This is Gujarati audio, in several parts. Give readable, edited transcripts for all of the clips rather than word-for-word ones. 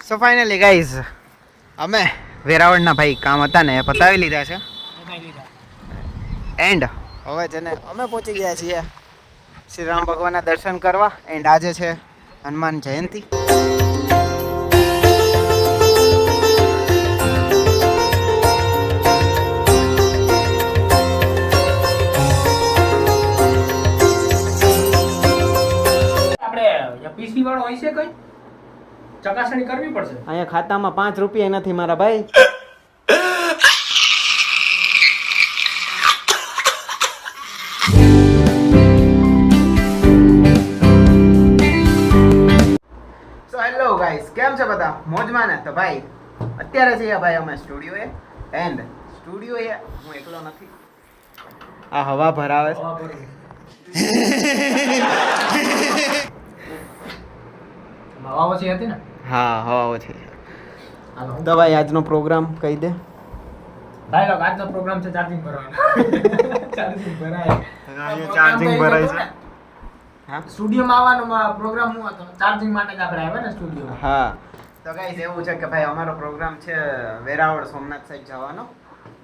સો ફાઇનલી ગાઈઝ અમે વેરાવળના ભાઈ કામ હતા ને એ પતાવી લીધા છે એન્ડ હવે છે ને અમે પહોંચી ગયા છીએ શ્રી રામ ભગવાનના દર્શન કરવા એન્ડ આજે છે હનુમાન જયંતિ. પીસી વાળો હોય છે કઈ ચકાસણી કરવી પડશે. અહીંયા ખાતામાં 5 રૂપિયા નથી મારા ભાઈ. સો હેલો ગાઈસ, કેમ છે બધા? મોજમાં ને? તો ભાઈ અત્યારે છીએ ભાઈ અમે સ્ટુડિયોએ એન્ડ સ્ટુડિયોએ હું એકલો નથી, આ હવા ભરાવે છે. હવા ઓછી હતી ને? હા હવા ઓછી. તો ભાઈ આજનો પ્રોગ્રામ કહી દે ભાઈ લોક, આજનો પ્રોગ્રામ છે ચાર્જિંગ ભરવાનો. ચાર્જિંગ ભરાય. ચાર્જિંગ ભરાય છે. હા સ્ટુડિયોમાં આવવાનો પ્રોગ્રામ હું હતો ચાર્જિંગ માટે જ આપણે આવ્યા ને સ્ટુડિયો. હા તો ગાઈસ એવું છે કે ભાઈ અમારો પ્રોગ્રામ છે વેરાવળ સોમનાથ સાઈડ જવાનો,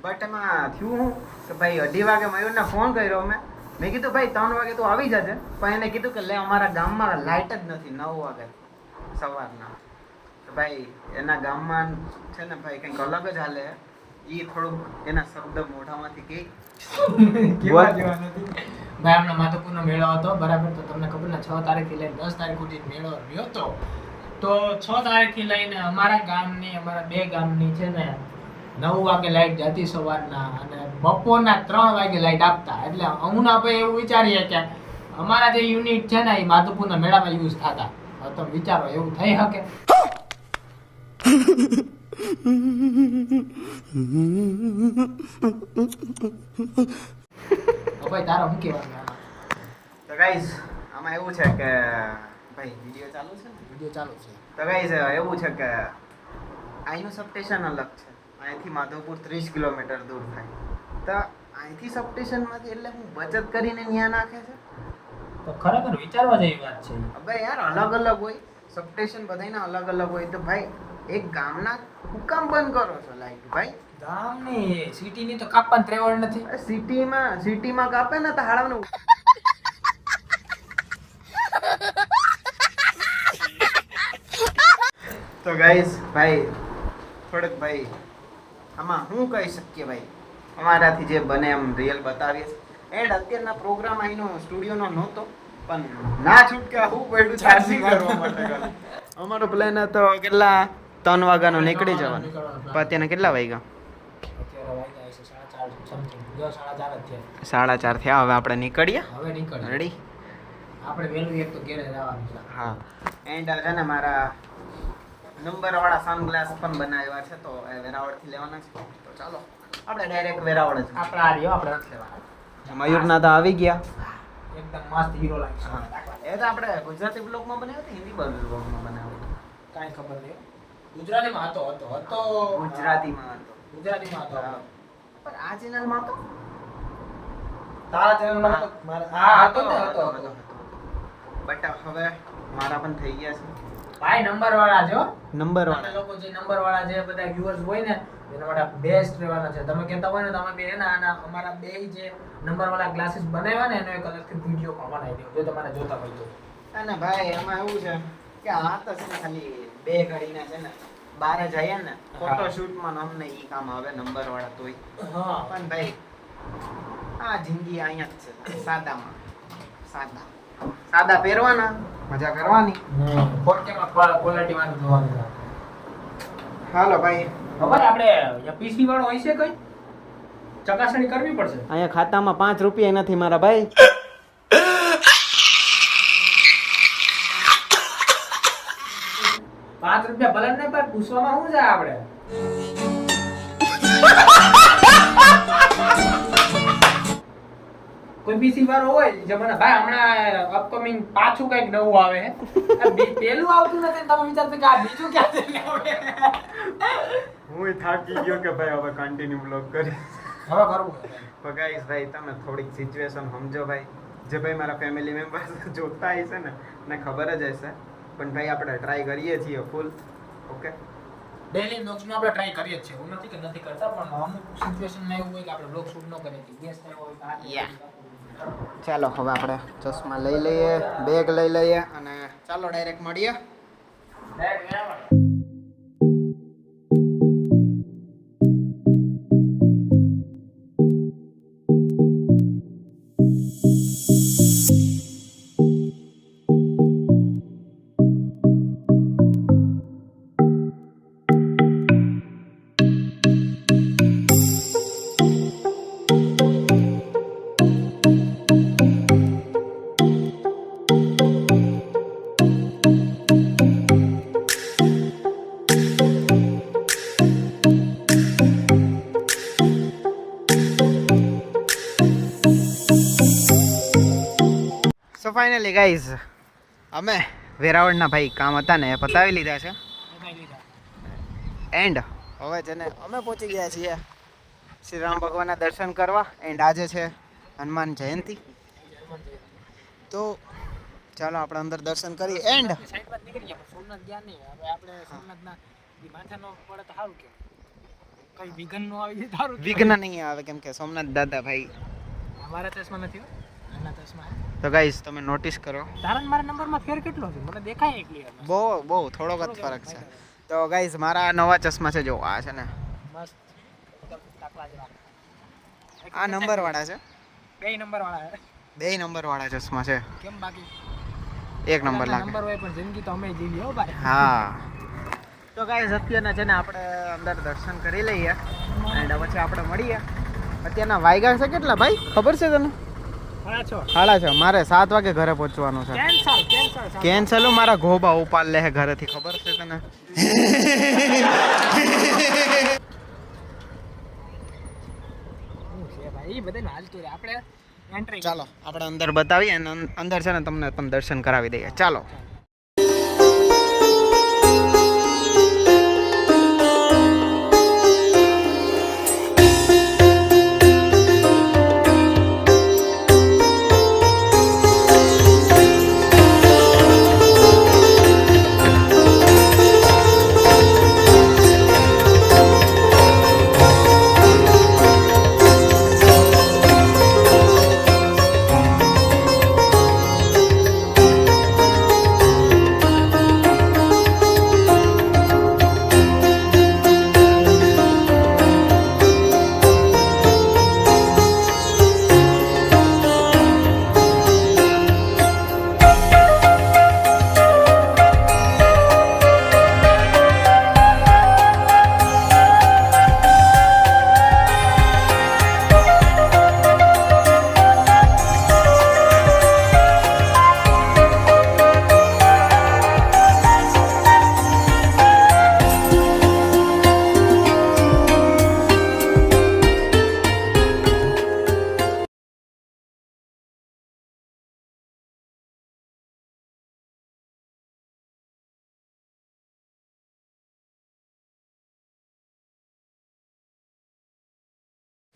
બટ એમાં થયું હું કે ભાઈ 2:30 વાગે મયુરને ફોન કર્યો મેં કીધું ભાઈ 3 વાગે તું આવી જજે, પણ એને કીધું કે લે અમારા ગામમાં લાઇટ જ નથી 9 વાગે સવારના. તો ભાઈ એના ગામમાં છે ને ભાઈ કંઈક અલગ જ હાલે, એ થોડુંક એના શબ્દ મોઢામાંથી કહી કેવા જેવા નથી. ભાઈ હમણાં માધવપુરનો મેળો હતો બરાબર, તો તમને ખબર ને 6 તારીખથી લઈને 10 તારીખ સુધી મેળો રહ્યો હતો. તો 6 તારીખથી લઈને અમારા ગામની અમારા 2 ગામની છે ને 9 વાગે લાઈટ જતી સવારના અને બપોરના 3 વાગે લાઈટ આપતા. એટલે હું ના ભાઈ એવું વિચારીએ કે અમારા જે યુનિટ છે ને એ માધવપુરના મેળામાં યુઝ થતા. તમે વિચારો એવું થઈ શકે? ભાઈ તારો શું કહેવાનું? તો ગાઈસ આમાં એવું છે કે ભાઈ વિડિયો ચાલુ છે ને? વિડિયો ચાલુ છે. તો ગાઈસ એવું છે કે અહીંનું સબસ્ટેશન અલગ છે, અહીંથી માધવપુર 30 કિલોમીટર દૂર થાય. તો અહીંથી સબસ્ટેશનમાંથી એટલે હું બચત કરીને ત્યાં નાખે છે. તો ખરેખર વિચારવા જેવી વાત છે. હવે યાર અલગ અલગ હોય સબસ્ટેશન, બધાયના અલગ અલગ હોય. તો ભાઈ એક ગામના હું કામ બંધ કરો છો લાઈટ? ભાઈ ગામની સિટીની તો કાપવાની ત્રેવડ નથી. સિટીમાં કાપે ને તો હાડાનું તો ગાઈસ ભાઈ થોડુંક ભાઈ આમાં હું કહી શકીએ ભાઈ અમારાથી જે બને એમ રિયલ બતાવીએ. એન્ડ અત્યારના પ્રોગ્રામ અહીંનો સ્ટુડિયોનો નહોતો, પણ ના છૂટકે હું પડ્યું ચાર્જિંગ કરવા માટે. અમારો પ્લાન હતો કેટલા 3 વાગ્યાનો નીકળી જવાનો, પણ અત્યારે કેટલા વાગ્યા? 4:30 થયા. હવે આપણે નીકળીએ. રેડી? આપણે વેલું એક તો ઘરે જવાનું છે. હા એન્ડ છે ને મારા નંબરવાળા સનગ્લાસ પણ બનાવ્યા છે, તો એ વેરાવળથી લેવાના છે. તો ચાલો આપણે ડાયરેક્ટ વેરાવળ જ. આપણે આ રહ્યો આપણે નથી લેવાના. મયુરના તો આવી ગયા એકદમ મસ્ત હીરો લાગશે. એ તો આપણે ગુજરાતી બ્લોગમાં બનાવ્યો હતો, હિન્દી બ્લોગમાં બનાવ્યો હતો, કાંઈ ખબર નહીં. ગુજરાતીમાં હતો ગુજરાતીમાં હતો. હતો. પણ આ ચેનલમાં હતો, તારા ચેનલમાં હતો. હા હતો. બટ હવે મારા પણ થઈ ગયા છે ભાઈ નંબર વાળા જો. નંબર તમે લોકો જે નંબર વાળા જે બધા વ્યુઅર્સ હોય ને એના માટે બેસ્ટ રહેવાના છે. તમે કહેતા હોય ને તમે બે એના અમારા બે જે નંબર વાળા ગ્લાસીસ બનાવ્યા ને એનો એક અલગથી વિડિયો પણ બનાવી દો જો તમારે જોતા હોય તો. અને ભાઈ એમાં એવું છે કે આ તો છે ખાલી 2 ઘડીના છે ને બહાર જઈએ ને ફોટોશૂટમાં અમને ઈ કામ આવે નંબર વાળા તોય. હા પણ ભાઈ આ જિંદગી અહીંયા જ છે, સાદામાં સાદા પહેરવાના, મજા કરવાની. 4K માં ક્વોલિટી વાળું જોવાનું. હાલો ભાઈ ખબર આપણે પીસી વાળો હોય છે કઈ ચકાસણી કરવી પડશે. અહીંયા ખાતામાં 5 રૂપિયા નથી મારા ભાઈ. ₹5 ભલે ને પણ પૂછવામાં શું છે આપણે? કોઈ પીસી વાળો હોય જે મને ભાઈ હમણાં અપકમિંગ પાછું કઈક નવું આવે પેલું આવતું નથી તમે વિચારતો કે આ બીજું ક્યાંથી આવે. હું થાકી ગયો કે ભાઈ હવે કન્ટિન્યુ બ્લોગ કરી. હવે કરવું તો ગાઈસ ભાઈ તમે થોડીક સિચ્યુએશન સમજો ભાઈ. જે ભાઈ મારા ફેમિલી મેમ્બર્સ જોતા હશે ને ખબર જ હશે, પણ ભાઈ આપણે ટ્રાય કરીએ છીએ ફૂલ. ઓકે ડેલી બ્લોગ્સમાં આપણે ટ્રાય કરીએ જ છે, એવું નથી કે નથી કરતા, પણ અમુક સિચ્યુએશનમાં એવું હોય કે આપણે બ્લોગ શૂટ ન કરીએ કે ગેસ થયો હોય કે ચાલો હવે આપણે ચશ્મા લઈ લઈએ, બેગ લઈ લઈએ અને ચાલો ડાયરેક્ટ મળીએ. સો ફાઇનલી ગાઈઝ અમે વેરાવળના ભાઈ કામ હતા ને એ પતાવી લીધા છે એન્ડ હવે છે ને અમે પહોંચી ગયા છીએ શ્રી રામ ભગવાનના દર્શન કરવા. એન્ડ આજે છે હનુમાન જયંતિ, તો ચાલો આપણે અંદર દર્શન કરીએ. એન્ડ સાઈડમાં નીકળી ગયા, સોમનાથ ગયા નહીં. હવે આપણે સોમનાથના માથાનો પડે તો સારું કે કઈ વિઘ્ન નો આવી જાય, સારું વિઘ્ન નહીં આવે કેમ કે સોમનાથ દાદા ભાઈ અમારા ચશ્મા નથી, એના ચશ્મા. તો ગાઈઝ તમે નોટિસ કરો, તારા મારા નંબરમાં ફેર કેટલો છે મને દેખાય નહીં ક્લિયર. બહુ થોડોક જ ફરક છે. તો ગાઈઝ મારા નવા ચશ્મા છે, જો આ છે ને મસ્ત તાકવા જેવા. આ નંબર વાળા છે, બે નંબર વાળા. બે નંબર વાળા ચશ્મા છે. કેમ બાકી એક નંબર લાગે. નંબર હોય પણ જિંદગી તો અમે જીવી હો ભાઈ. હા તો ગાઈઝ અત્યારના છે ને આપણે અંદર દર્શન કરી લઈએ એન્ડ પછી આપણે મળીએ. અત્યારના વાગ્યા છે કેટલા ભાઈ ખબર છે તને? 6:30. મારે 7 વાગે ઘરે પહોંચવાનું છે. કેન્સલ મારા ઘોબા ઉપાડ લે ઘરેથી, ખબર છે તને? ચાલો આપણે અંદર બતાવીએ અને અંદર છે ને તમને પણ દર્શન કરાવી દઈએ. ચાલો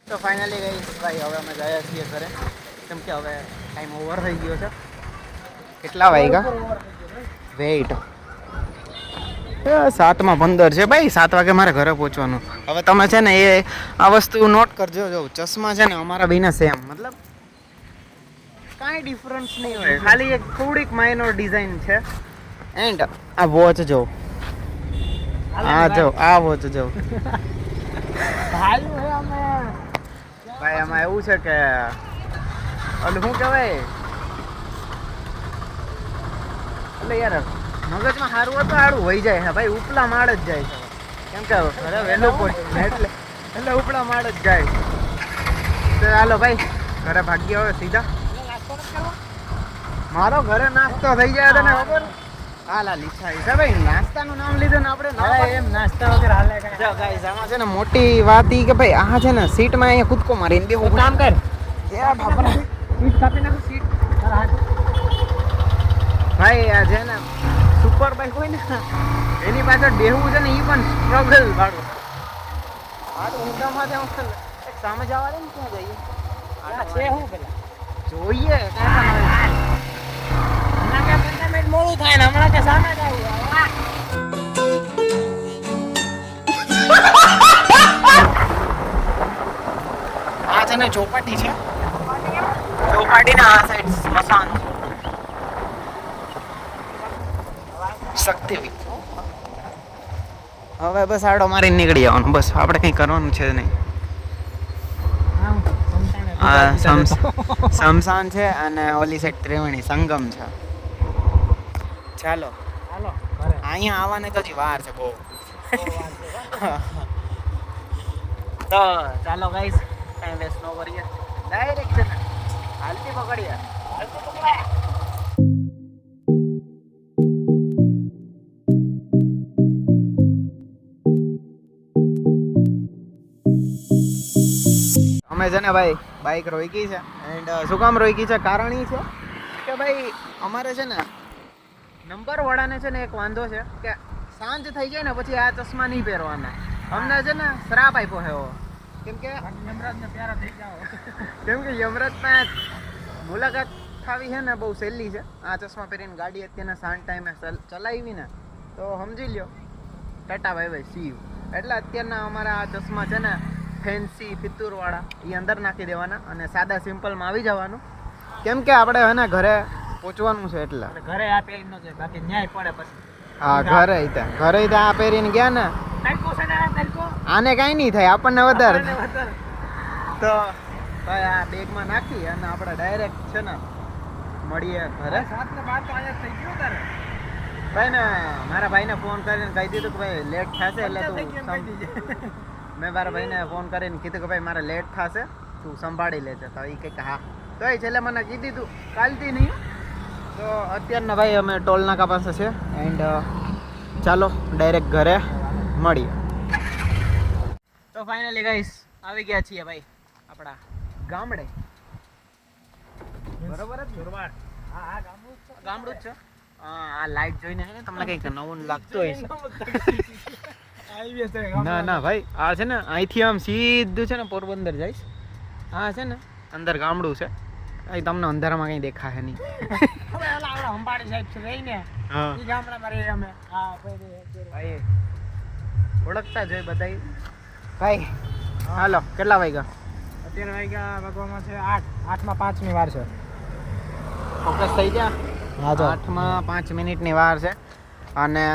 તો ફાઇનલી ગઈ ભાઈ હવે અમે ગયા છીએ ઘરે, કેમ કે હવે ટાઈમ ઓવર થઈ ગયો છે. કેટલા વાગ્યા? વેઇટ 7:15 છે ભાઈ. 7 વાગે મારે ઘરે પહોંચવાનું. હવે તમે છે ને એ આ વસ્તુ નોટ કરજો, જો ચશ્મા છે ને અમારા બેના સેમ, મતલબ કાંઈ ડિફરન્સ નહીં હોય, ખાલી એક થોડીક માઇનોર ડિઝાઇન છે. એન્ડ આ વોચ જો, આ જો આ વોચ જો ભાઈ આમાં એવું છે કે ઓલું શું કહેવાય, એટલે યાર મગજમાં સારું હોય તો સારું હોય જાય છે ભાઈ, ઉપલા માળ જ જાય છે કેમ કે ઘરે વહેલું પહોંચ્યું એટલે ઉપલા માળ જ જાય. તો ચાલો ભાઈ ઘરે ભાગ્ય હવે સીધા. મારો ઘરે નાસ્તો થઈ જાય તને ખબર? હાલા લીછા છે ભાઈ, નાસ્તાનું નામ લીધું ને આપણે એમ નાસ્તા વગર હાલે કાંઈ. જો ગાઈસ આમાં છે ને મોટી વાત ઈ કે ભાઈ આ છે ને સીટમાં અહીંયા કૂદકો મારીને બેહું. કામ કર યાર બાપરા, સીટ કાપી નાખો સીટ. ભાઈ આ છે ને સુપર બાઈક હોય ને એની પાછળ બેહવું છે ને એ પણ સ્ટ્રગલ વાળું. આ તો ઊંધામાં એક સામે જવા દે ને ક્યાં જઈએ છે શું પેલા જોઈએ કાંઈ પણ મોડું થાય ને હમણાં કે સામે જ આવ્યું. છે ને ચોપાટી છે, ચોપાટીના આ સાઈડ સ્મશાન શક્તિ. હવે બસ આડો મારીને નીકળી જવાનું, બસ આપણે કંઈ કરવાનું છે નહીં. શમશાન છે અને ઓલી સાઈડ ત્રિવેણી સંગમ છે. ચાલો અહીંયા આવવાને તો હજી વાર છે બહુ. તો ચાલો ગાઈસ, ટાઈમ વેસ્ટ ન કરીએ, ડાયરેક્ટ છે ને હાલતી પકડીએ. અમે છે ને ભાઈ બાઇક રોકી છે. એન્ડ શું કામ રોકી છે, કારણ એ છે કે ભાઈ અમારે છે ને નંબર વાળાને છે ને એક વાંધો છે કે સાંજ થઈ જાય ને પછી આ ચશ્મા નહીં પહેરવાના. અમને છે ને શ્રાપ આપ્યો છે એવો, કેમ કે યમરાજને પ્યારા થઈ જાઓ, કેમ કે યમરાજના મુલાકાત થાવી છે ને બહુ સહેલી છે. આ ચશ્મા પહેરીને ગાડી અત્યારના સાંજ ટાઈમે ચલાવી ને તો સમજી લ્યો ટાટા ભાઈ ભાઈ સી યુ. એટલે અત્યારના અમારા આ ચશ્મા છે ને ફેન્સી ફિતુરવાળા એ અંદર નાખી દેવાના અને સાદા સિમ્પલમાં આવી જવાનું, કેમ કે આપણે હે ને ઘરે પહોંચવાનું છે. એટલે ઘરે આ પહેરી ન જાય, બાકી ન્યાય પડે પછી. હા, ઘરે આ પહેરીને ગયા ને આને કાંઈ નહીં થાય, આપણને વધારે. તો ભાઈ આ બેગમાં નાખી અને આપણે ડાયરેક્ટ છે ને મળીએ ઘરે. ભાઈ ને મારા ભાઈને ફોન કરીને કહી દીધું કે ભાઈ લેટ થશે, એટલે તું મેં મારા ભાઈને ફોન કરીને કીધું કે ભાઈ મારે લેટ થશે, તું સંભાળી લેજે. તો એ કંઈક હા, તો એ છેલ્લે મને કીધું દીધું કાલથી નહીં. તો અત્યારના ભાઈ અમે ટોલ નાકા પાસે છે. એન્ડ ચાલો ડાયરેક્ટ ઘરે મળીએ. તો ફાઇનલી ગાઈસ આવી ગયા છીએ ભાઈ આપણા ગામડે. બરોબર જ જોરવાડ. હા ગામડું જ છે. આ લાઈટ જોઈને છે ને તમને કંઈક નવું લાગતું હોય છે. ના ભાઈ આ છે ને અહીંથી આમ સીધું છે ને પોરબંદર જઈશ. હા છે ને અંદર ગામડું છે, અહીં તમને અંધારામાં કંઈ દેખાશે નહીં. અંબાડી સાહેબ છે રહીને એ ગામડામાં રહીએ અમે. હા ભાઈ ઓળખતા જોઈ બધા ભાઈ. હાલો કેટલા વાગ્યા? અત્યારે વાગ્યા વાગવામાં છે 8:05 વાર છે. ફોકસ થઈ ગયા. હા, 8:05 વાર છે. અને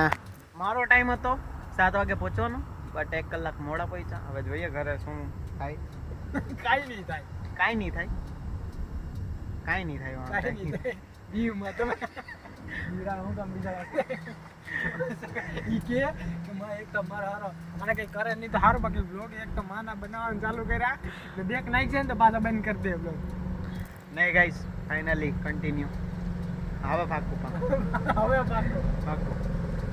મારો ટાઈમ હતો 7 વાગે પહોંચવાનો, બટ 1 કલાક મોડા પહોંચ્યા. હવે જોઈએ ઘરે શું થાય. કાંઈ નહીં થાય. મને કઈ કરે નહીં તો સારું, બાકી બ્લોગ એક તો માના બનાવવાનું ચાલુ કર્યા તો દેખ નાખી છે ને તો પાછા બંધ કરી દે બ્લોગ. નહીં ગાઈસ, ફાઇનલી કન્ટિન્યુ. હવે પાકું.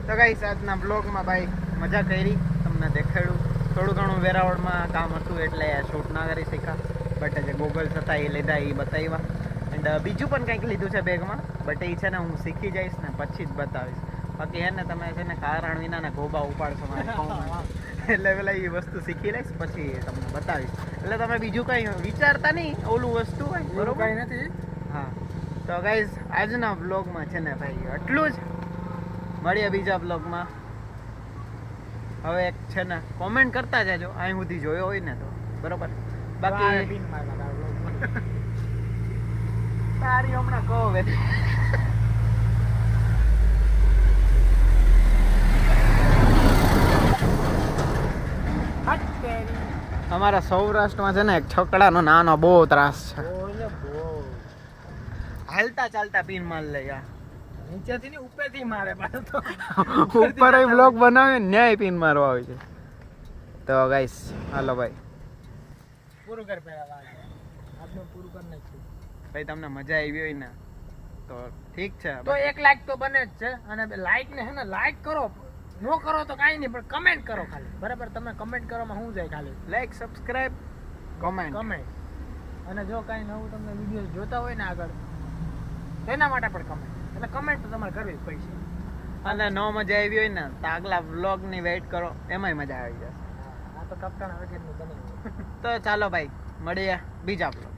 તો ગાઈસ આજના બ્લોગમાં ભાઈ મજા કરી, તમને દેખાડ્યું. થોડું ઘણું વેરાવળમાં કામ હતું એટલે શૂટ ના કરી શક્યા, બટ જે ગોગલ્સ હતા એ લીધા, એ બતાવ્યા. એન્ડ બીજું પણ કંઈક લીધું છે બેગમાં, બટ એ છે ને હું શીખી જઈશ ને પછી જ બતાવીશ. બાકી હે ને તમે છે ને કારણ વિનાના ગોબા ઉપાડશો મારી ફોનમાં, એટલે પેલા એ વસ્તુ શીખી લઈશ પછી તમને બતાવીશ. એટલે તમે બીજું કંઈ વિચારતા નહીં, ઓલું વસ્તુ હોય બરોબર કંઈ નથી. હા તો ગાઈઝ આજના બ્લોગમાં છે ને ભાઈ આટલું જ. મળીએ બીજા બ્લોગમાં. હવે એક છે ને કોમેન્ટ કરતા જાજો અહીં સુધી જોયો હોય ને તો બરોબર. બાકી તારી હમણાં કહો હવે. અમારા સૌરાષ્ટ્રમાં છે ને એક છકડાનો નાનો બહુ ત્રાસ છે. હાલતા ચાલતા પીન માર લે યાર, નીચેથી ને ઉપરથી મારે પાછો તો ઉપર એ બ્લોગ બનાવે ને ન્યાય પીન મારવા આવે છે. તો ગાઈસ હાલો ભાઈ પૂરું કર પહેલા આપણે પૂરું કરી નાખ્યું. ભાઈ તમને મજા આવી હોય ને તો ઠીક છે, તો 1 લાઈક તો બને જ છે. અને લાઈક ને હે ને લાઈક કરો, નો કરો તો કાંઈ નહીં, પણ કમેન્ટ કરો ખાલી. બરાબર, તમે કમેન્ટ કરવામાં શું જાય, ખાલી લાઈક સબસ્ક્રાઇબ કમેન્ટ. અને જો કાંઈ નવું તમને વિડીયો જોતા હોય ને આગળ એના માટે પણ કમેન્ટ. એટલે કમેન્ટ તો તમારે કરવી જ પડશે. અને ન મજા આવી હોય ને તો આગલા વ્લોગની વેઇટ કરો, એમાંય મજા આવી જશે. આ તો કપ્તાન વગેરેનું બને. તો ચાલો ભાઈ મળીએ બીજા વ્લોગ.